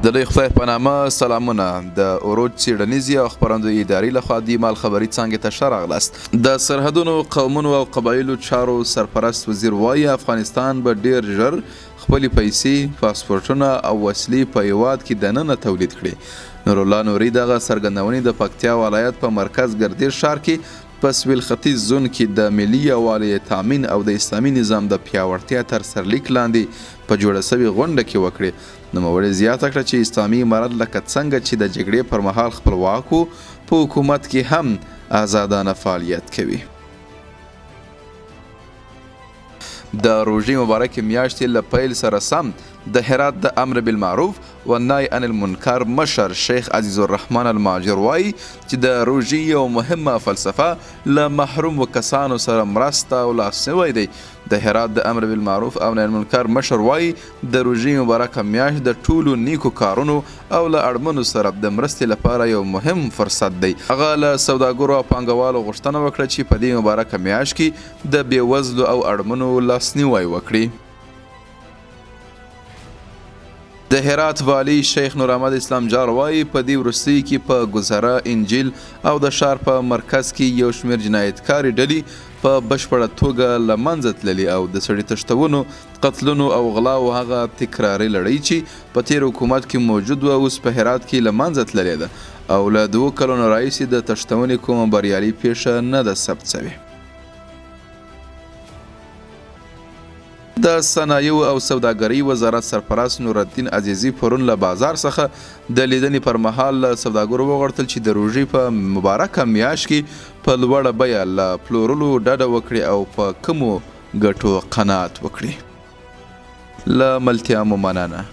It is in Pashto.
د لوی خدای په نامه سلامونه. د اوروج څیړنیزې او خپرندویي ادارې لخوا د مال خبري څانګې ته ښه راغلاست. د سرحدونو قومونو او قبایلو چارو سرپرست وزیر وایي افغانستان به ډیر ژر خپلې پیسې، پاسپورټونه او وسلې په هیواد کې دننه تولید کړي. نورالله نوري دغه څرګندونې د پکتیا ولایت په مرکز ګردیر ښار کې په سویل ختیځ زون کې د ملي یووالي تامین او د اسلامي نظام د پیاوړتیا تر سرلیک لاندې په جوړه سوې غونډه کې وکړې. نوموړي زیاته کړه چې اسلامي امارت لکه څنګه چې د جګړې پر مهال خپلواک و، په حکومت کې هم آزادانه فعالیت کوي. د روژې مبارکې میاشتې له پیل سره سم د هرات د امر بالمعروف و نهی عن المنکر مشر شیخ عزیز الرحمن الماجر وایي چې د روژې یو مهمه فلسفه له محرومو کسانو سره مرسته او لاسنیوی دی. د هرات د امر بالمعروف او نهی المنکر مشر وایي د روژې مبارکه میاشت د ټولو نیکو کارونو او له اړمنو سره د مرستې لپاره یو مهم فرصت دی. هغه له سوداګرو او پانګوالو غوښتنه وکړه چې په دې مبارکه میاشت کې د بېوزلو او اړمنو لاسنیوی وکړي. د هرات والی شیخ نور احمد اسلام جار وایي په دې وروستیو کې په ګذره، انجیل او د ښار په مرکز کې یو شمېر جنایتکارې ډلې په بشپړه توګه له منځه تللي او د سړي تښتونو، قتلونو او غلاو هغه تکراري لړۍ چې په تېر حکومت کې موجود وه اوس په هرات کې له منځه تللې ده او له 2 کلونو راهیسې د تښتونې کومه بریالي پیښه نه ده ثبت شوې. د صنایعو او سوداګرۍ وزارت سرپرست نورالدین عزیزي پرون له بازار څخه د لیدنې پر مهال له سوداګرو وغوښتل چې د روژې په مبارکه میاشت کې په لوړه بیه له پلورلو ډډه وکړي او په کمو ګټو قناعت وکړي. له ملتیا مو مننه.